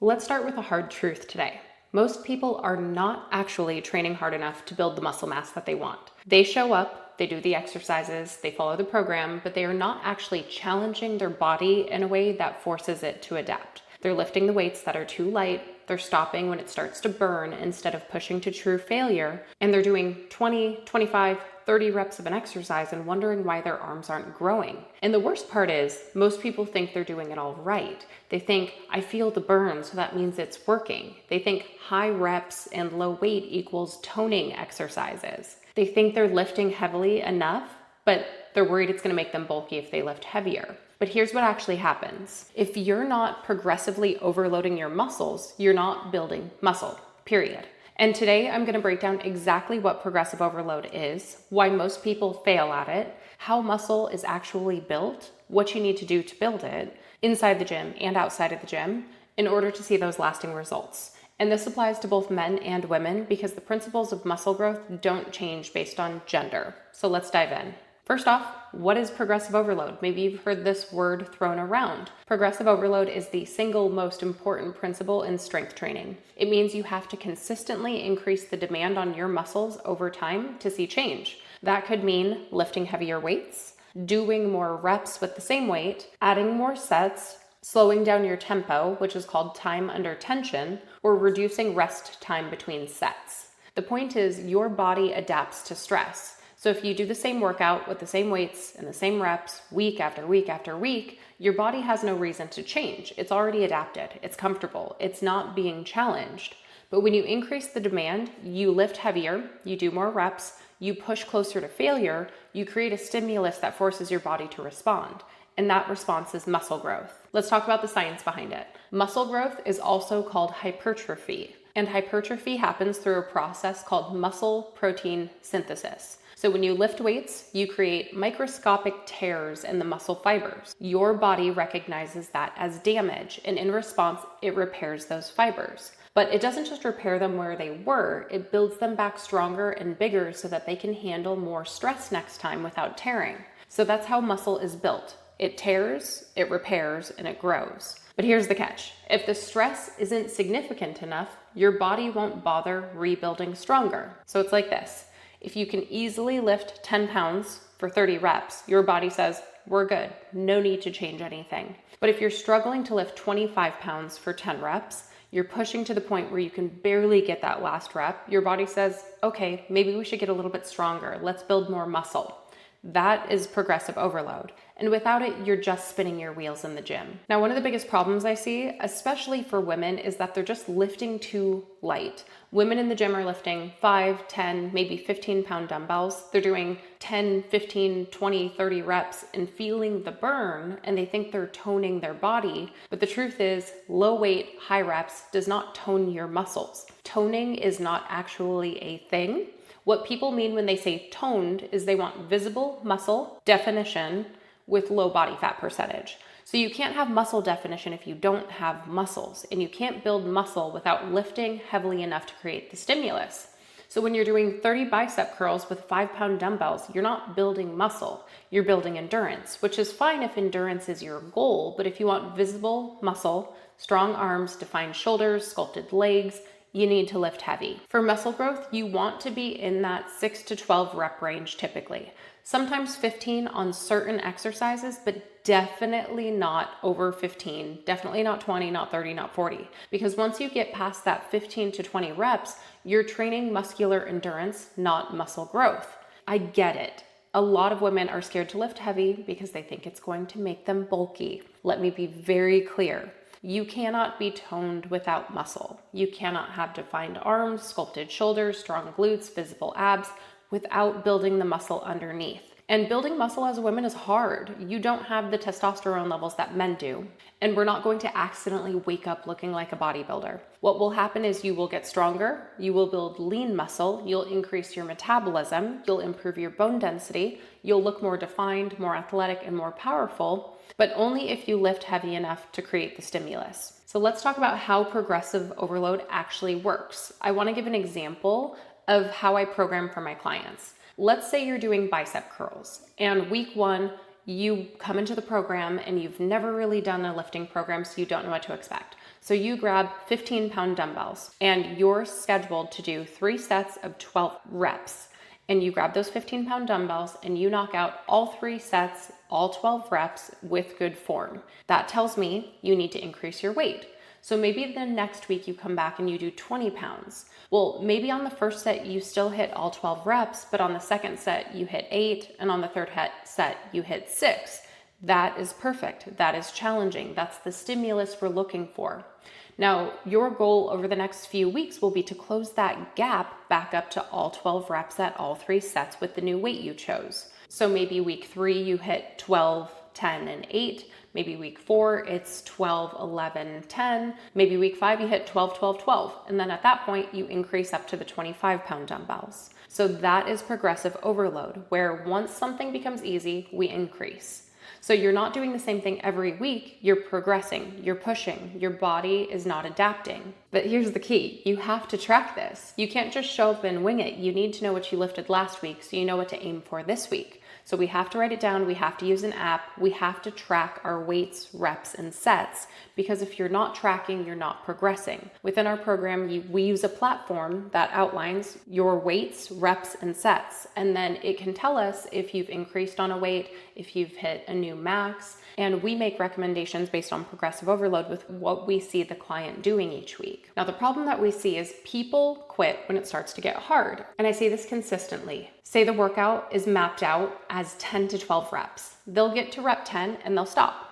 Let's start with a hard truth today. Most people are not actually training hard enough to build the muscle mass that they want. They show up, they do the exercises, they follow the program, but they are not actually challenging their body in a way that forces it to adapt. They're lifting the weights that are too light, they're stopping when it starts to burn instead of pushing to true failure, and they're doing 20, 25, 30 reps of an exercise and wondering why their arms aren't growing. And the worst part is, most people think they're doing it all right. They think, I feel the burn, so that means it's working. They think high reps and low weight equals toning exercises. They think they're lifting heavily enough, but they're worried it's going to make them bulky if they lift heavier. But here's what actually happens. If you're not progressively overloading your muscles, you're not building muscle, period. And today I'm going to break down exactly what progressive overload is, why most people fail at it, how muscle is actually built, what you need to do to build it, inside the gym and outside of the gym, in order to see those lasting results. And this applies to both men and women because the principles of muscle growth don't change based on gender. So let's dive in. First off, what is progressive overload? Maybe you've heard this word thrown around. Progressive overload is the single most important principle in strength training. It means you have to consistently increase the demand on your muscles over time to see change. That could mean lifting heavier weights, doing more reps with the same weight, adding more sets, slowing down your tempo, which is called time under tension, or reducing rest time between sets. The point is your body adapts to stress. So if you do the same workout with the same weights and the same reps week after week after week, your body has no reason to change. It's already adapted. It's comfortable. It's not being challenged. But when you increase the demand, you lift heavier, you do more reps, you push closer to failure, you create a stimulus that forces your body to respond. And that response is muscle growth. Let's talk about the science behind it. Muscle growth is also called hypertrophy. And hypertrophy happens through a process called muscle protein synthesis. So when you lift weights, you create microscopic tears in the muscle fibers. Your body recognizes that as damage, and in response, it repairs those fibers. But it doesn't just repair them where they were, it builds them back stronger and bigger so that they can handle more stress next time without tearing. So that's how muscle is built. It tears, it repairs, and it grows. But here's the catch. If the stress isn't significant enough, your body won't bother rebuilding stronger. So it's like this. If you can easily lift 10 pounds for 30 reps, your body says, we're good, no need to change anything. But if you're struggling to lift 25 pounds for 10 reps, you're pushing to the point where you can barely get that last rep, your body says, okay, maybe we should get a little bit stronger, let's build more muscle. That is progressive overload. And without it, you're just spinning your wheels in the gym. Now, one of the biggest problems I see, especially for women, is that they're just lifting too light. Women in the gym are lifting 5, 10, maybe 15-pound dumbbells. They're doing 10, 15, 20, 30 reps and feeling the burn, and they think they're toning their body. But the truth is, low weight, high reps does not tone your muscles. Toning is not actually a thing. What people mean when they say toned is they want visible muscle definition with low body fat percentage. So you can't have muscle definition if you don't have muscles, and you can't build muscle without lifting heavily enough to create the stimulus. So when you're doing 30 bicep curls with 5-pound dumbbells, you're not building muscle, you're building endurance, which is fine if endurance is your goal, but if you want visible muscle, strong arms, defined shoulders, sculpted legs, you need to lift heavy. For muscle growth, you want to be in that 6 to 12 rep range typically. Sometimes 15 on certain exercises, but definitely not over 15, definitely not 20, not 30, not 40. Because once you get past that 15 to 20 reps, you're training muscular endurance, not muscle growth. I get it. A lot of women are scared to lift heavy because they think it's going to make them bulky. Let me be very clear. You cannot be toned without muscle. You cannot have defined arms, sculpted shoulders, strong glutes, visible abs without building the muscle underneath. And building muscle as a woman is hard. You don't have the testosterone levels that men do. And we're not going to accidentally wake up looking like a bodybuilder. What will happen is you will get stronger, you will build lean muscle, you'll increase your metabolism, you'll improve your bone density, you'll look more defined, more athletic, and more powerful, but only if you lift heavy enough to create the stimulus. So let's talk about how progressive overload actually works. I want to give an example of how I program for my clients. Let's say you're doing bicep curls, and week 1, you come into the program and you've never really done a lifting program, so you don't know what to expect. So you grab 15-pound dumbbells and you're scheduled to do 3 sets of 12 reps. And you grab those 15-pound dumbbells and you knock out all 3 sets, all 12 reps with good form. That tells me you need to increase your weight. So maybe the next week you come back and you do 20 pounds. Well, maybe on the first set you still hit all 12 reps, but on the second set you hit 8, and on the third set you hit 6. That is perfect. That is challenging. That's the stimulus we're looking for. Now, your goal over the next few weeks will be to close that gap back up to all 12 reps at all 3 sets with the new weight you chose. So maybe week 3 you hit 12, 10, and 8. Maybe week 4, it's 12, 11, 10. Maybe week 5, you hit 12, 12, 12. And then at that point, you increase up to the 25-pound dumbbells. So that is progressive overload, where once something becomes easy, we increase. So you're not doing the same thing every week, you're progressing, you're pushing, your body is not adapting. But here's the key, you have to track this. You can't just show up and wing it. You need to know what you lifted last week so you know what to aim for this week. So we have to write it down, we have to use an app, we have to track our weights, reps, and sets, because if you're not tracking, you're not progressing. Within our program, we use a platform that outlines your weights, reps, and sets, and then it can tell us if you've increased on a weight, if you've hit a new max, and we make recommendations based on progressive overload with what we see the client doing each week. Now, the problem that we see is people quit when it starts to get hard. And I say this consistently. Say the workout is mapped out as 10 to 12 reps. They'll get to rep 10 and they'll stop.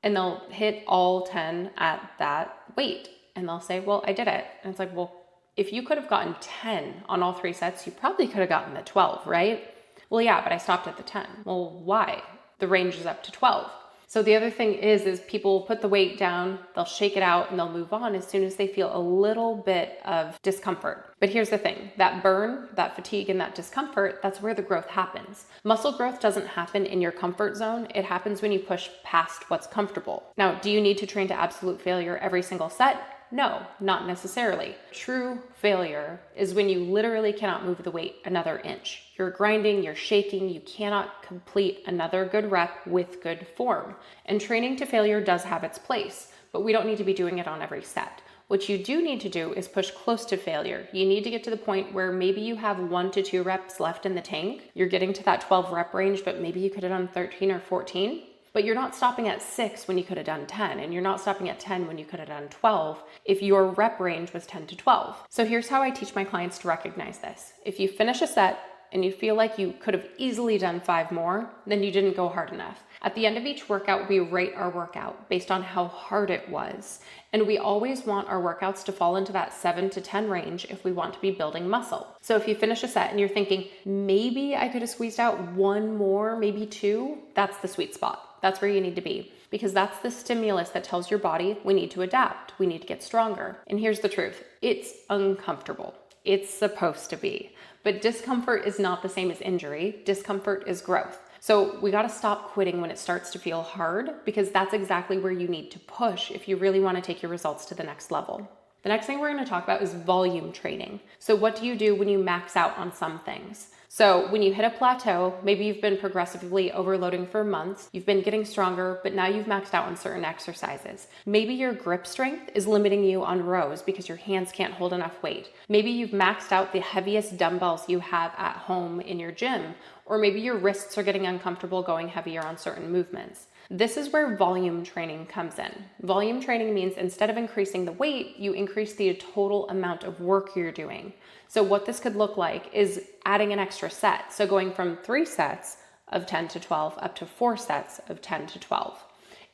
And they'll hit all 10 at that weight. And they'll say, well, I did it. And it's like, well, if you could have gotten 10 on all 3 sets, you probably could have gotten the 12, right? Well, yeah, but I stopped at the 10. Well, why? The range is up to 12. So the other thing is people put the weight down, they'll shake it out, and they'll move on as soon as they feel a little bit of discomfort. But here's the thing, that burn, that fatigue, and that discomfort, that's where the growth happens. Muscle growth doesn't happen in your comfort zone. It happens when you push past what's comfortable. Now, do you need to train to absolute failure every single set? No, not necessarily. True failure is when you literally cannot move the weight another inch. You're grinding, you're shaking, you cannot complete another good rep with good form. And training to failure does have its place, but we don't need to be doing it on every set. What you do need to do is push close to failure. You need to get to the point where maybe you have 1 to 2 reps left in the tank. You're getting to that 12 rep range, but maybe you could have done 13 or 14. But you're not stopping at 6 when you could have done 10, and you're not stopping at 10 when you could have done 12 if your rep range was 10 to 12. So here's how I teach my clients to recognize this. If you finish a set and you feel like you could have easily done 5 more, then you didn't go hard enough. At the end of each workout, we rate our workout based on how hard it was. And we always want our workouts to fall into that 7 to 10 range if we want to be building muscle. So if you finish a set and you're thinking, maybe I could have squeezed out 1 more, maybe 2, that's the sweet spot. That's where you need to be, because that's the stimulus that tells your body we need to adapt, we need to get stronger. And here's the truth, it's uncomfortable. It's supposed to be. But discomfort is not the same as injury. Discomfort is growth. So we got to stop quitting when it starts to feel hard, because that's exactly where you need to push if you really want to take your results to the next level. The next thing we're going to talk about is volume training. So what do you do when you max out on some things? So when you hit a plateau, maybe you've been progressively overloading for months, you've been getting stronger, but now you've maxed out on certain exercises. Maybe your grip strength is limiting you on rows because your hands can't hold enough weight. Maybe you've maxed out the heaviest dumbbells you have at home in your gym, or maybe your wrists are getting uncomfortable going heavier on certain movements. This is where volume training comes in. Volume training means instead of increasing the weight, you increase the total amount of work you're doing. So what this could look like is adding an extra set. So going from 3 sets of 10 to 12 up to 4 sets of 10 to 12.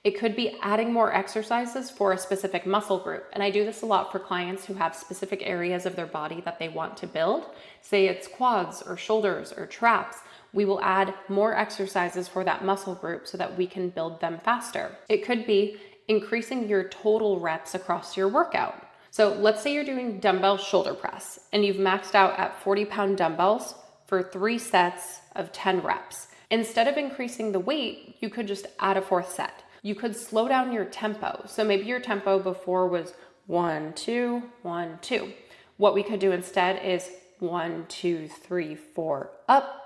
It could be adding more exercises for a specific muscle group. And I do this a lot for clients who have specific areas of their body that they want to build. Say it's quads or shoulders or traps. We will add more exercises for that muscle group so that we can build them faster. It could be increasing your total reps across your workout. So let's say you're doing dumbbell shoulder press and you've maxed out at 40-pound dumbbells for 3 sets of 10 reps. Instead of increasing the weight, you could just add a 4th set. You could slow down your tempo. So maybe your tempo before was 1, 2, 1, 2. What we could do instead is 1, 2, 3, 4, up,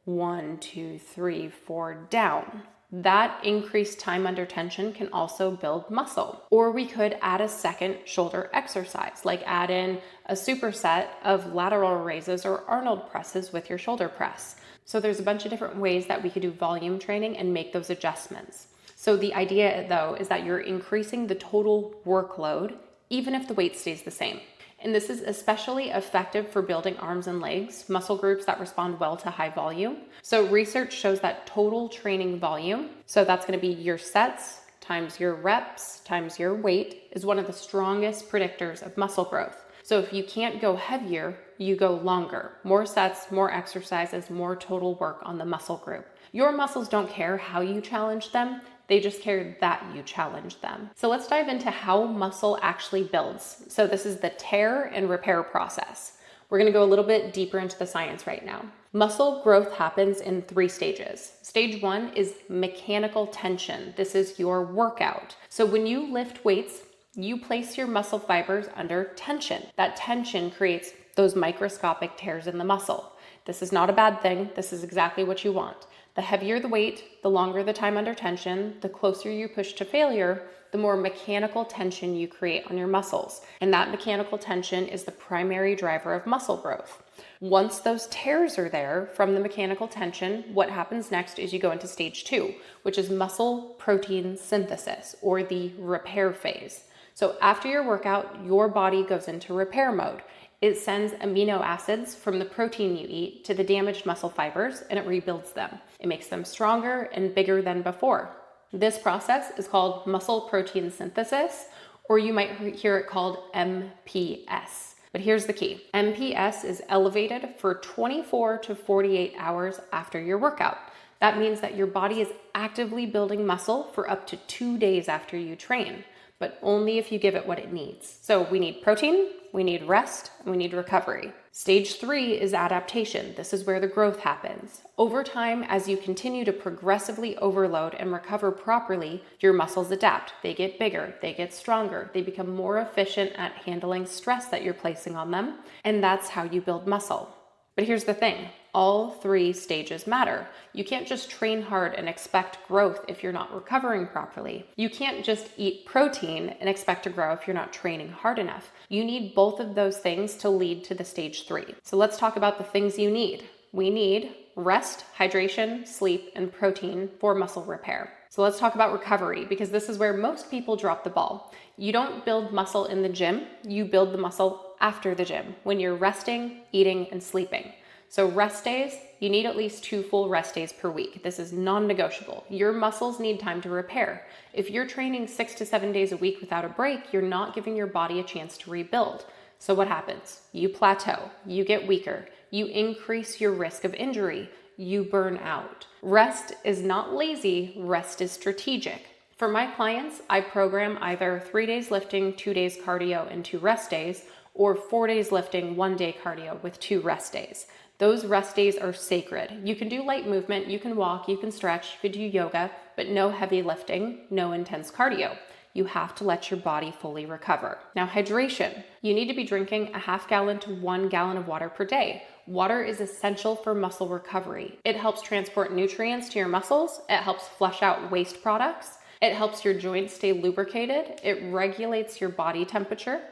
1, 2, 3, 4, down. That increased time under tension can also build muscle. Or we could add a second shoulder exercise, like add in a superset of lateral raises or Arnold presses with your shoulder press. So there's a bunch of different ways that we could do volume training and make those adjustments. So the idea though is that you're increasing the total workload even if the weight stays the same. And this is especially effective for building arms and legs, muscle groups that respond well to high volume. So research shows that total training volume, so that's going to be your sets times your reps times your weight, is one of the strongest predictors of muscle growth. So if you can't go heavier, you go longer. More sets, more exercises, more total work on the muscle group. Your muscles don't care how you challenge them. They just care that you challenge them. So let's dive into how muscle actually builds. So this is the tear and repair process. We're going to go a little bit deeper into the science right now. Muscle growth happens in 3 stages. Stage 1 is mechanical tension. This is your workout. So when you lift weights, you place your muscle fibers under tension. That tension creates those microscopic tears in the muscle. This is not a bad thing. This is exactly what you want. The heavier the weight, the longer the time under tension, the closer you push to failure, the more mechanical tension you create on your muscles. And that mechanical tension is the primary driver of muscle growth. Once those tears are there from the mechanical tension, what happens next is you go into stage 2, which is muscle protein synthesis, or the repair phase. So after your workout, your body goes into repair mode. It sends amino acids from the protein you eat to the damaged muscle fibers, and it rebuilds them. It makes them stronger and bigger than before. This process is called muscle protein synthesis, or you might hear it called MPS. But here's the key. MPS is elevated for 24 to 48 hours after your workout. That means that your body is actively building muscle for up to 2 days after you train, but only if you give it what it needs. So we need protein, we need rest, and we need recovery. Stage 3 is adaptation. This is where the growth happens. Over time, as you continue to progressively overload and recover properly, your muscles adapt. They get bigger, they get stronger, they become more efficient at handling stress that you're placing on them, and that's how you build muscle. But here's the thing, all 3 stages matter. You can't just train hard and expect growth if you're not recovering properly. You can't just eat protein and expect to grow if you're not training hard enough. You need both of those things to lead to the stage 3. So let's talk about the things you need. We need rest, hydration, sleep, and protein for muscle repair. So let's talk about recovery, because this is where most people drop the ball. You don't build muscle in the gym, you build the muscle after the gym when you're resting, eating, and sleeping. So rest days, you need at least 2 full rest days per week. This is non-negotiable. Your muscles need time to repair. If you're training 6 to 7 days a week without a break, you're not giving your body a chance to rebuild. So what happens? You plateau, you get weaker, you increase your risk of injury, you burn out. Rest is not lazy, rest is strategic. For my clients, I program either 3 days lifting, 2 days cardio, and 2 rest days, or 4 days lifting, 1 day cardio with 2 rest days. Those rest days are sacred. You can do light movement, you can walk, you can stretch, you can do yoga, but no heavy lifting, no intense cardio. You have to let your body fully recover. Now, hydration. You need to be drinking a half gallon to 1 gallon of water per day. Water is essential for muscle recovery. It helps transport nutrients to your muscles. It helps flush out waste products. It helps your joints stay lubricated. It regulates your body temperature.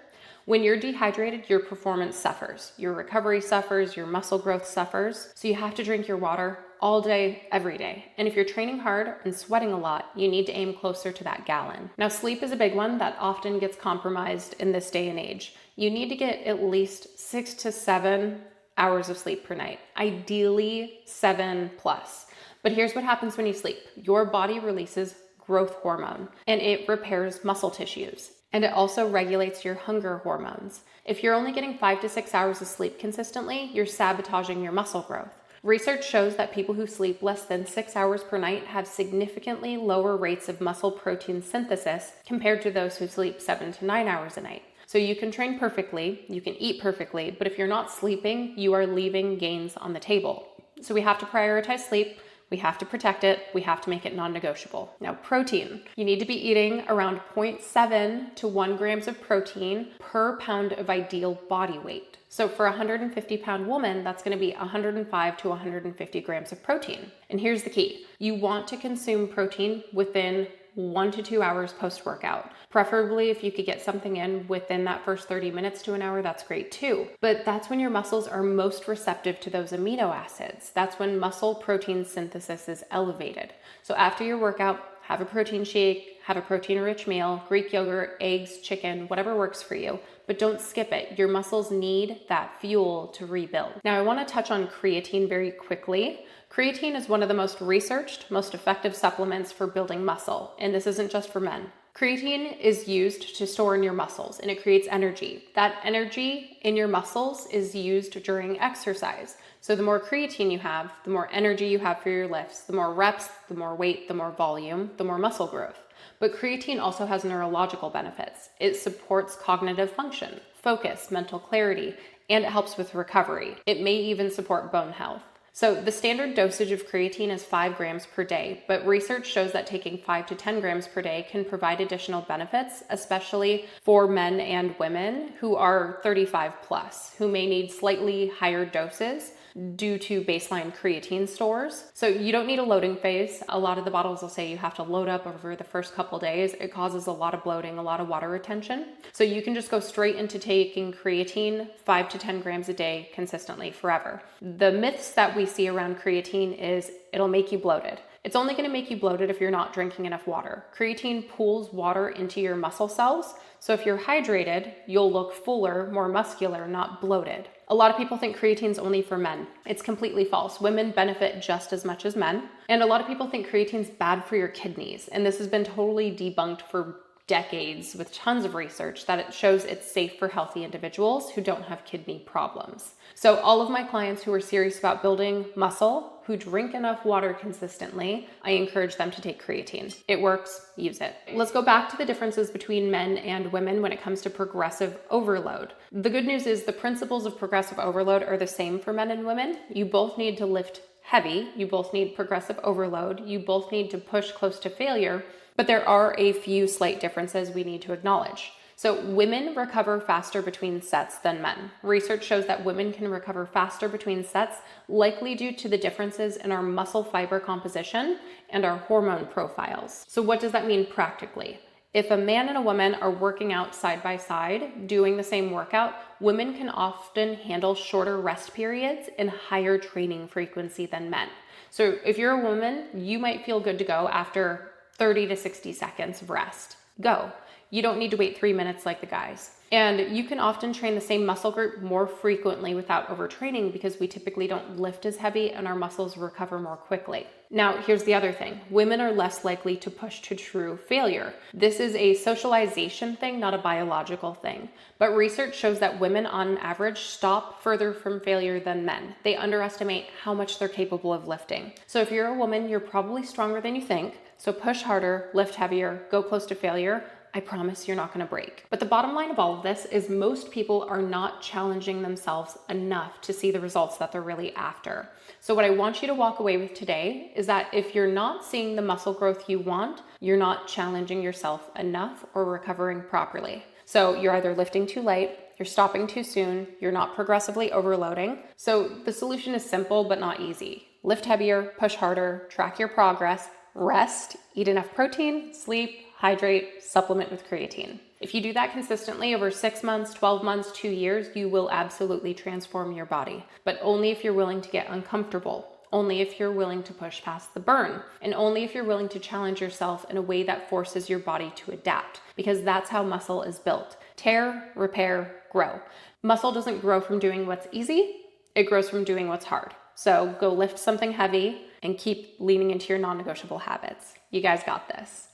When you're dehydrated, your performance suffers. Your recovery suffers, your muscle growth suffers. So you have to drink your water all day, every day. And if you're training hard and sweating a lot, you need to aim closer to that gallon. Now, sleep is a big one that often gets compromised in this day and age. You need to get at least 6 to 7 hours of sleep per night, ideally 7 plus. But here's what happens when you sleep. Your body releases growth hormone and it repairs muscle tissues. And it also regulates your hunger hormones. If you're only getting 5 to 6 hours of sleep consistently, you're sabotaging your muscle growth. Research shows that people who sleep less than 6 hours per night have significantly lower rates of muscle protein synthesis compared to those who sleep 7 to 9 hours a night. So you can train perfectly, you can eat perfectly, but if you're not sleeping, you are leaving gains on the table. So we have to prioritize sleep. We have to protect it. We have to make it non-negotiable. Now, protein. You need to be eating around 0.7 to 1 grams of protein per pound of ideal body weight. So for a 150-pound woman, that's going to be 105 to 150 grams of protein. And here's the key. You want to consume protein within 1 to 2 hours post-workout. Preferably if you could get something in within that first 30 minutes to an hour, that's great too. But that's when your muscles are most receptive to those amino acids. That's when muscle protein synthesis is elevated. So after your workout, have a protein shake, have a protein-rich meal, Greek yogurt, eggs, chicken, whatever works for you, but don't skip it. Your muscles need that fuel to rebuild. Now, I want to touch on creatine very quickly. Creatine is one of the most researched, most effective supplements for building muscle, and this isn't just for men. Creatine is used to store in your muscles, and it creates energy. That energy in your muscles is used during exercise. So the more creatine you have, the more energy you have for your lifts, the more reps, the more weight, the more volume, the more muscle growth. But creatine also has neurological benefits. It supports cognitive function, focus, mental clarity, and it helps with recovery. It may even support bone health. So the standard dosage of creatine is 5 grams per day, but research shows that taking 5 to 10 grams per day can provide additional benefits, especially for men and women who are 35 plus, who may need slightly higher doses due to baseline creatine stores. So you don't need a loading phase. A lot of the bottles will say you have to load up over the first couple days. It causes a lot of bloating, a lot of water retention. So you can just go straight into taking creatine 5 to 10 grams a day consistently forever. The myths that we see around creatine is it'll make you bloated. It's only going to make you bloated if you're not drinking enough water. Creatine pulls water into your muscle cells. So if you're hydrated, you'll look fuller, more muscular, not bloated. A lot of people think creatine's only for men. It's completely false. Women benefit just as much as men. And a lot of people think creatine's bad for your kidneys. And this has been totally debunked for decades with tons of research that it shows it's safe for healthy individuals who don't have kidney problems. So all of my clients who are serious about building muscle, who drink enough water consistently, I encourage them to take creatine. It works, use it. Let's go back to the differences between men and women when it comes to progressive overload. The good news is the principles of progressive overload are the same for men and women. You both need to lift heavy, you both need progressive overload, you both need to push close to failure, but there are a few slight differences we need to acknowledge. So women recover faster between sets than men. Research shows that women can recover faster between sets, likely due to the differences in our muscle fiber composition and our hormone profiles. So what does that mean practically? If a man and a woman are working out side by side, doing the same workout, women can often handle shorter rest periods and higher training frequency than men. So if you're a woman, you might feel good to go after 30 to 60 seconds of rest. Go. You don't need to wait 3 minutes like the guys. And you can often train the same muscle group more frequently without overtraining because we typically don't lift as heavy and our muscles recover more quickly. Now, here's the other thing. Women are less likely to push to true failure. This is a socialization thing, not a biological thing. But research shows that women on average stop further from failure than men. They underestimate how much they're capable of lifting. So if you're a woman, you're probably stronger than you think. So push harder, lift heavier, go close to failure. I promise you're not going to break. But the bottom line of all of this is most people are not challenging themselves enough to see the results that they're really after. So what I want you to walk away with today is that if you're not seeing the muscle growth you want, you're not challenging yourself enough or recovering properly. So you're either lifting too light, you're stopping too soon, you're not progressively overloading. So the solution is simple but not easy. Lift heavier, push harder, track your progress, rest, eat enough protein, sleep, hydrate, supplement with creatine. If you do that consistently over 6 months, 12 months, 2 years, you will absolutely transform your body, but only if you're willing to get uncomfortable, only if you're willing to push past the burn, and only if you're willing to challenge yourself in a way that forces your body to adapt, because that's how muscle is built. Tear, repair, grow. Muscle doesn't grow from doing what's easy, it grows from doing what's hard. So go lift something heavy and keep leaning into your non-negotiable habits. You guys got this.